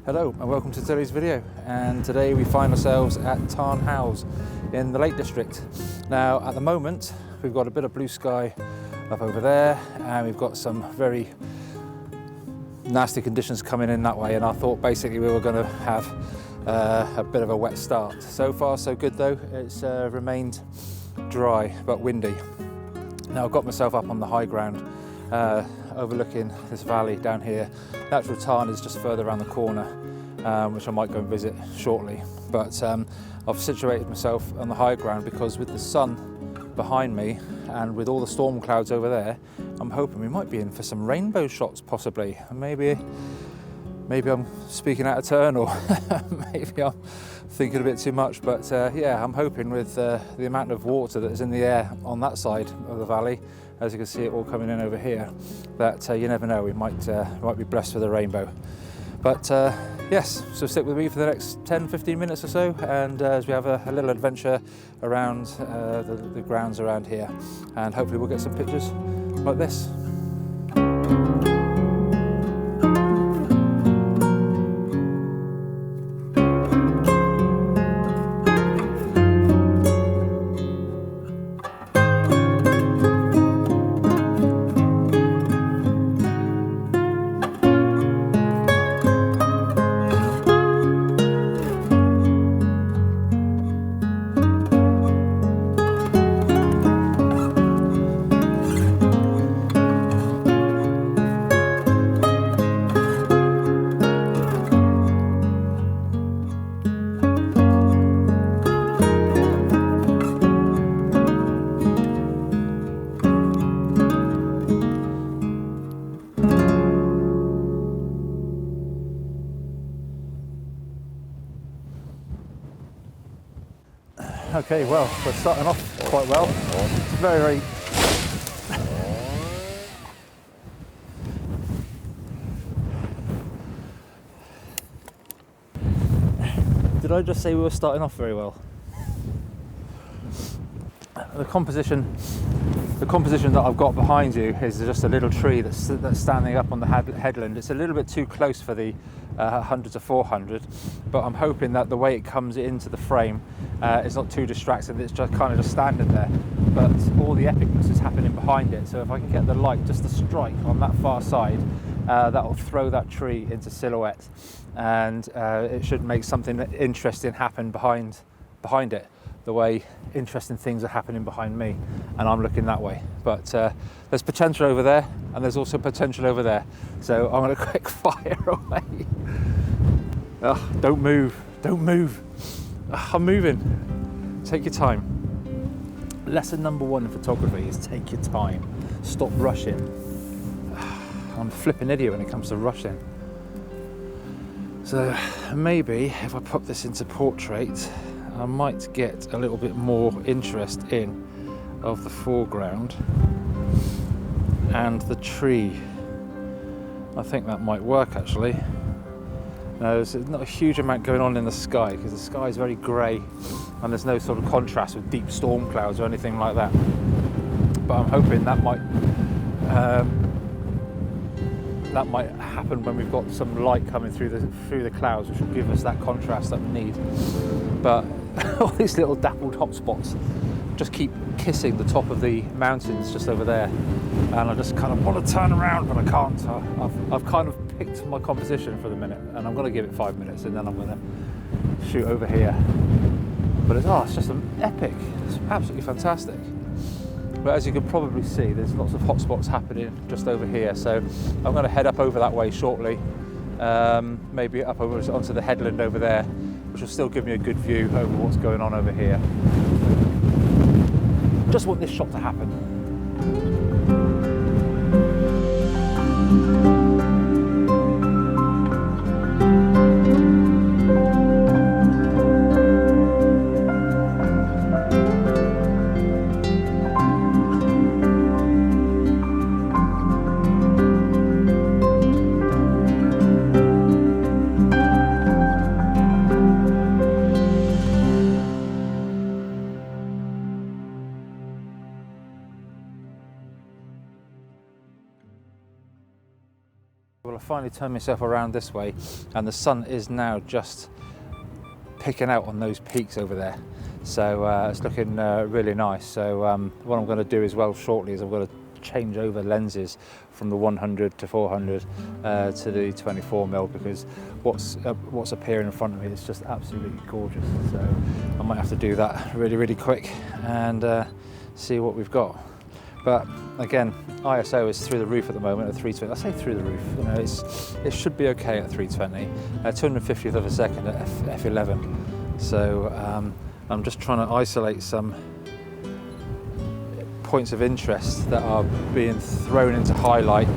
Hello and welcome to today's video, and today we find ourselves at Tarn House in the Lake District. Now at the moment we've got a bit of blue sky up over there and we've got some very nasty conditions coming in that way, and I thought basically we were going to have a bit of a wet start. So far so good though, it's remained dry but windy. Now I've got myself up on the high ground overlooking this valley down here. The actual tarn is just further around the corner, which I might go and visit shortly. But I've situated myself on the high ground because with the sun behind me and with all the storm clouds over there, I'm hoping we might be in for some rainbow shots possibly. Maybe I'm speaking out of turn, or maybe I'm thinking a bit too much, but yeah, I'm hoping with the amount of water that is in the air on that side of the valley, as you can see it all coming in over here, that you never know, we might be blessed with a rainbow. But yes, so stick with me for the next 10-15 minutes or so, and as we have a little adventure around the grounds around here, and hopefully we'll get some pictures like this. Okay, well, we're starting off quite well. It's very, Did I just say we were starting off very well? The composition that I've got behind you is just a little tree that's standing up on the headland. It's a little bit too close for the 100 to 400, but I'm hoping that the way it comes into the frame is not too distracting. It's just kind of just standing there, but all the epicness is happening behind it. So if I can get the light just to strike on that far side, that will throw that tree into silhouette, and it should make something interesting happen behind it, the way interesting things are happening behind me and I'm looking that way. But there's potential over there and there's also potential over there, so I'm going to quick fire away. Don't move, I'm moving. Take your time. Lesson number one in photography is take your time. Stop rushing. I'm a flipping idiot when it comes to rushing. So maybe if I pop this into portrait, I might get a little bit more interest of the foreground and the tree. I think that might work actually. Now, there's not a huge amount going on in the sky because the sky is very grey and there's no sort of contrast with deep storm clouds or anything like that. But I'm hoping that might happen when we've got some light coming through the clouds, which will give us that contrast that we need. But all these little dappled hotspots just keep kissing the top of the mountains just over there, and I just kind of want to turn around but I can't. So I've kind of picked my composition for the minute, and I'm going to give it 5 minutes and then I'm going to shoot over here. But it's just an epic, it's absolutely fantastic. But as you can probably see, there's lots of hotspots happening just over here, so I'm going to head up over that way shortly, maybe up over onto the headland over there, which will still give me a good view over what's going on over here. Just want this shot to happen. Well, I finally turned myself around this way, and the sun is now just picking out on those peaks over there. So it's looking really nice. So what I'm going to do as well shortly is I'm going to change over lenses from the 100 to 400 to the 24mm, because what's appearing in front of me is just absolutely gorgeous. So I might have to do that really quick and see what we've got. But again, ISO is through the roof at the moment at 320. I say through the roof, you know, it should be okay at 320, 250th of a second at f11. So I'm just trying to isolate some points of interest that are being thrown into highlight,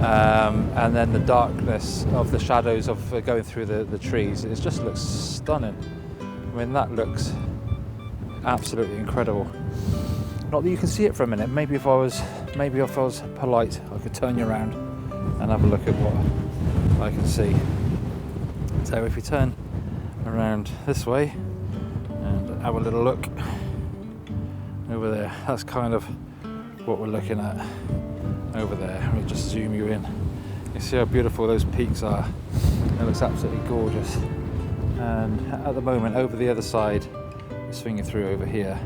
and then the darkness of the shadows of going through the trees. It just looks stunning. I mean, that looks absolutely incredible. Not that you can see it for a minute. Maybe if I was polite, I could turn you around and have a look at what I can see. So if we turn around this way and have a little look over there, that's kind of what we're looking at over there. I'll just zoom you in. You see how beautiful those peaks are. It looks absolutely gorgeous. And at the moment, over the other side, swinging through over here,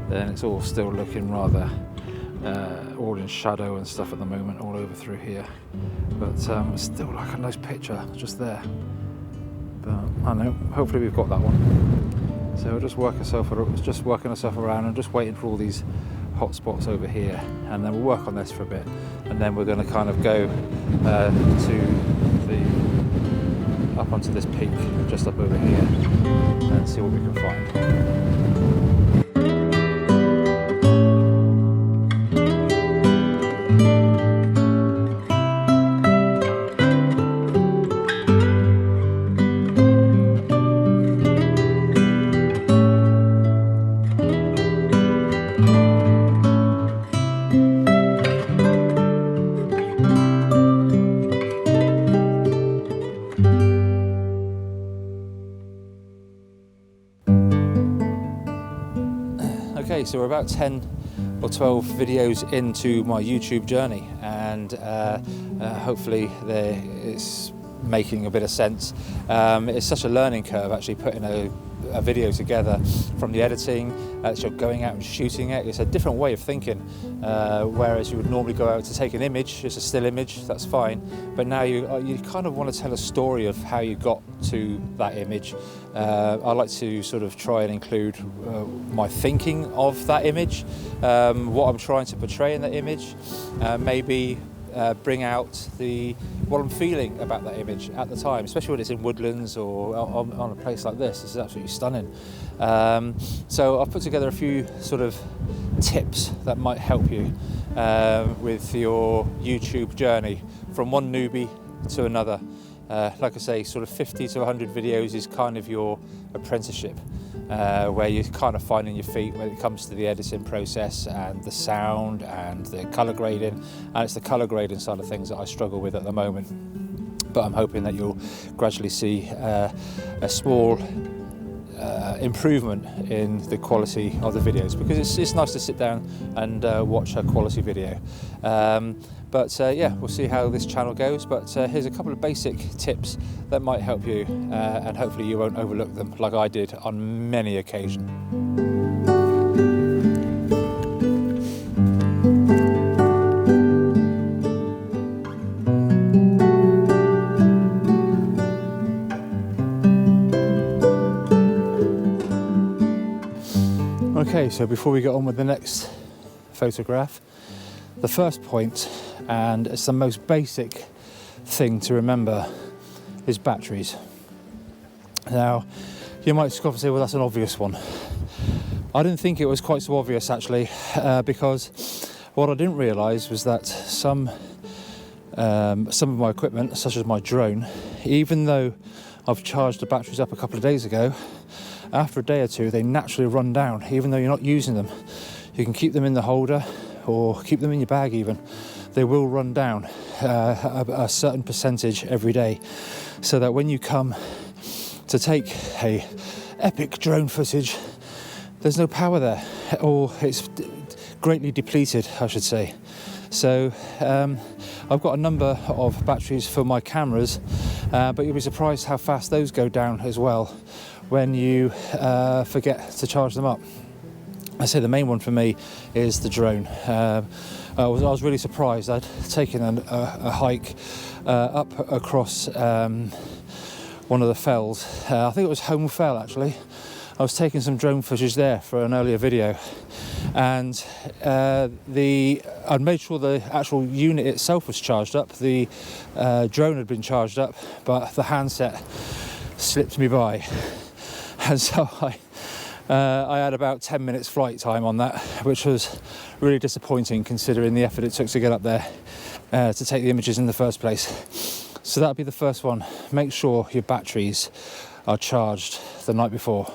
then it's all still looking rather all in shadow and stuff at the moment, all over through here. But still like a nice picture just there. But I know, hopefully we've got that one. So we'll just working ourselves around and just waiting for all these hot spots over here, and then we'll work on this for a bit, and then we're going to kind of go up onto this peak just up over here and see what we can find. Okay, so we're about 10 or 12 videos into my YouTube journey, and hopefully it's making a bit of sense. It's such a learning curve actually putting a video together, from the editing, so going out and shooting it. It's a different way of thinking, whereas you would normally go out to take an image, it's a still image, that's fine, but now you kind of want to tell a story of how you got to that image. I like to sort of try and include my thinking of that image, what I'm trying to portray in that image, maybe bring out what I'm feeling about that image at the time, especially when it's in woodlands or on a place like this. This is absolutely stunning. So I've put together a few sort of tips that might help you with your YouTube journey from one newbie to another. Like I say, sort of 50 to 100 videos is kind of your apprenticeship, where you're kind of finding your feet when it comes to the editing process and the sound and the colour grading. And it's the colour grading side of things that I struggle with at the moment. But I'm hoping that you'll gradually see a small improvement in the quality of the videos, because it's nice to sit down and watch a quality video. But yeah, we'll see how this channel goes. But here's a couple of basic tips that might help you, and hopefully you won't overlook them like I did on many occasions. Okay, so before we get on with the next photograph, the first point, and it's the most basic thing to remember, is batteries. Now, you might scoff and say, well, that's an obvious one. I didn't think it was quite so obvious, actually, because what I didn't realise was that some of my equipment, such as my drone, even though I've charged the batteries up a couple of days ago, after a day or two, they naturally run down, even though you're not using them. You can keep them in the holder or keep them in your bag even. They will run down a certain percentage every day, so that when you come to take a epic drone footage, there's no power there, or it's greatly depleted, I should say. So I've got a number of batteries for my cameras, but you'll be surprised how fast those go down as well when you forget to charge them up. I say the main one for me is the drone. I was really surprised. I'd taken a hike up across one of the fells. I think it was Home Fell actually. I was taking some drone footage there for an earlier video, and I'd made sure the actual unit itself was charged up. The drone had been charged up, but the handset slipped me by, and so I had about 10 minutes flight time on that, which was really disappointing considering the effort it took to get up there to take the images in the first place. So that'll be the first one. Make sure your batteries are charged the night before.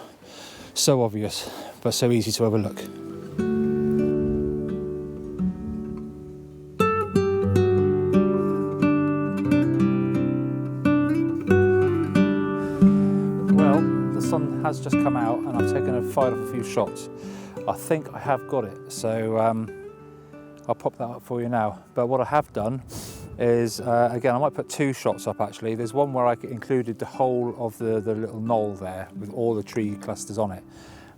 So obvious, but so easy to overlook. Well, the sun has just come out and I've fired off a few shots. I think I have got it, so I'll pop that up for you now. But what I have done is, again, I might put 2 shots up actually. There's one where I included the whole of the little knoll there with all the tree clusters on it.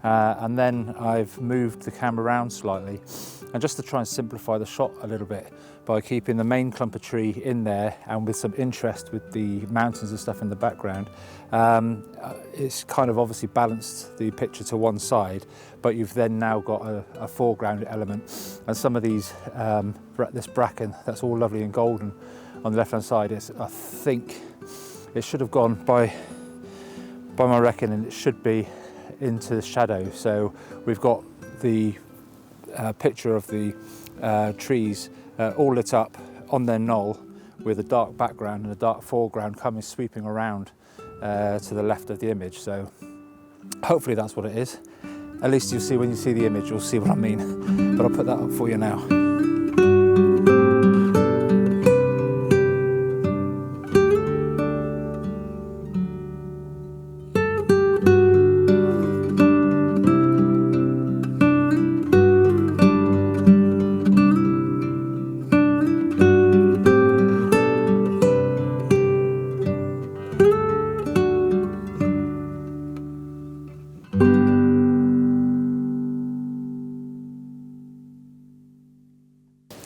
And then I've moved the camera around slightly, and just to try and simplify the shot a little bit by keeping the main clump of tree in there and with some interest with the mountains and stuff in the background. It's kind of obviously balanced the picture to one side, but you've then now got a foreground element, and some of these this bracken that's all lovely and golden on the left hand side is, I think it should have gone by my reckoning, it should be into the shadow. So we've got the picture of the trees all lit up on their knoll with a dark background and a dark foreground coming sweeping around to the left of the image. So hopefully that's what it is. At least you'll see when you see the image, you'll see what I mean. But I'll put that up for you now.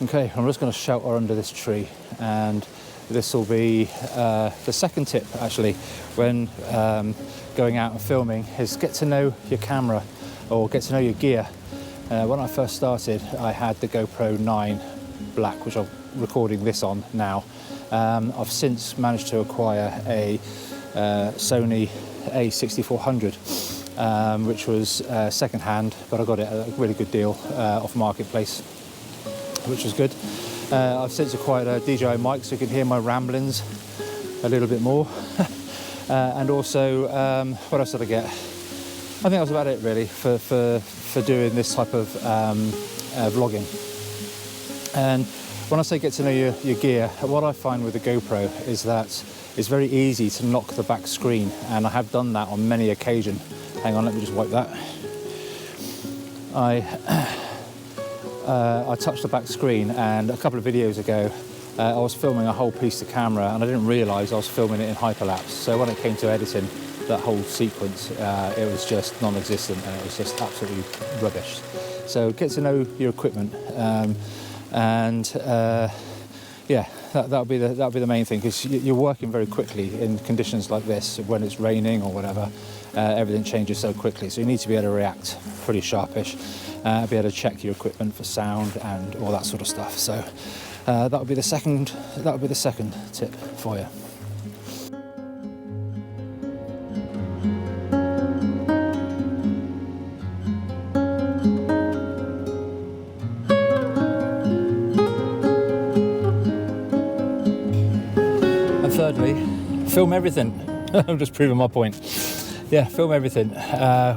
Okay, I'm just going to shelter under this tree, and this will be the second tip actually when going out and filming, is get to know your camera or get to know your gear. When I first started, I had the GoPro 9 Black, which I'm recording this on now. I've since managed to acquire a Sony A6400, which was second hand, but I got it at a really good deal off Marketplace, which was good. I've since acquired a DJI mic so you can hear my ramblings a little bit more. And also, what else did I get? I think that was about it really for doing this type of vlogging. And when I say get to know your gear, what I find with the GoPro is that it's very easy to knock the back screen, and I have done that on many occasions. Hang on, let me just wipe that. I touched the back screen, and a couple of videos ago I was filming a whole piece to camera and I didn't realise I was filming it in hyperlapse. So when it came to editing that whole sequence, it was just non-existent and it was just absolutely rubbish. So get to know your equipment, yeah, that'll be the main thing, because you're working very quickly in conditions like this. When it's raining or whatever, everything changes so quickly, so you need to be able to react pretty sharpish, be able to check your equipment for sound and all that sort of stuff. So that would be the second tip for you. And thirdly, film everything. I'm just proving my point. Yeah, film everything.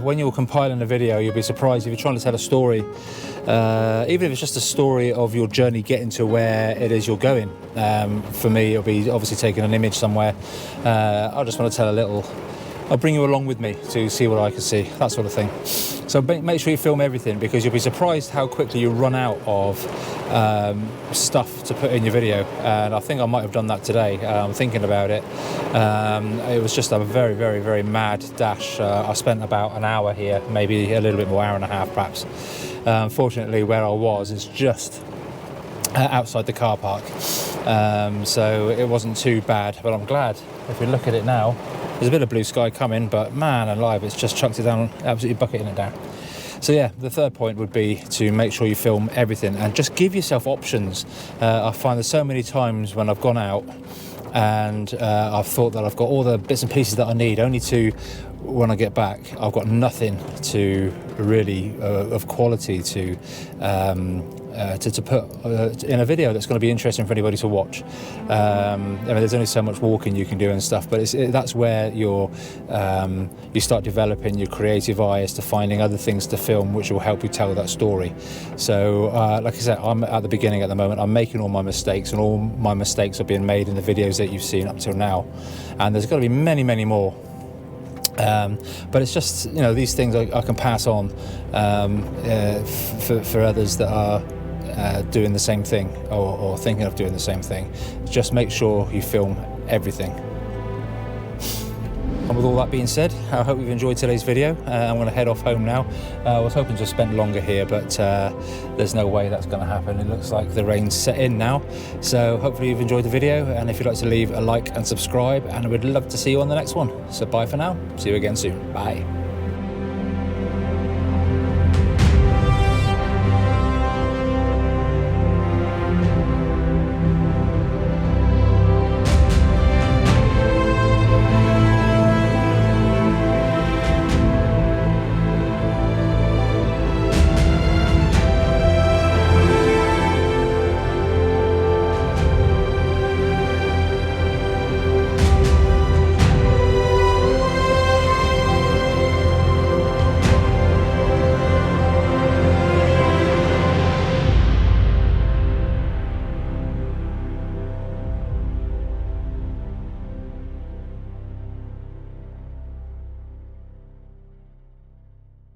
When you're compiling a video, you'll be surprised if you're trying to tell a story, even if it's just a story of your journey getting to where it is you're going. For me, it'll be obviously taking an image somewhere. I just want to tell a little I'll bring you along with me to see what I can see, that sort of thing. So make sure you film everything, because you'll be surprised how quickly you run out of stuff to put in your video. And I think I might have done that today. I'm thinking about it. It was just a very, very, very mad dash. I spent about an hour here, maybe a little bit more, hour and a half perhaps. Fortunately, where I was is just outside the car park, so it wasn't too bad. But I'm glad. If we look at it now, there's a bit of blue sky coming, but man alive, it's just chucked it down, absolutely bucketing it down. So yeah, the third point would be to make sure you film everything and just give yourself options. I find there's so many times when I've gone out and I've thought that I've got all the bits and pieces that I need, only to, when I get back, I've got nothing to really of quality to put in a video that's going to be interesting for anybody to watch. I mean, there's only so much walking you can do and stuff, but that's where you start developing your creative eye as to finding other things to film which will help you tell that story. So like I said, I'm at the beginning at the moment. I'm making all my mistakes, and all my mistakes are being made in the videos that you've seen up till now, and there's got to be many, many more. But it's just, you know, these things I can pass on for others that are doing the same thing, or thinking of doing the same thing. Just make sure you film everything. And with all that being said, I hope you've enjoyed today's video. I'm going to head off home now. I was hoping to spend longer here, but there's no way that's going to happen. It looks like the rain's set in now. So hopefully you've enjoyed the video, and if you'd like to leave a like and subscribe, and I would love to see you on the next one. So bye for now. See you again soon. Bye.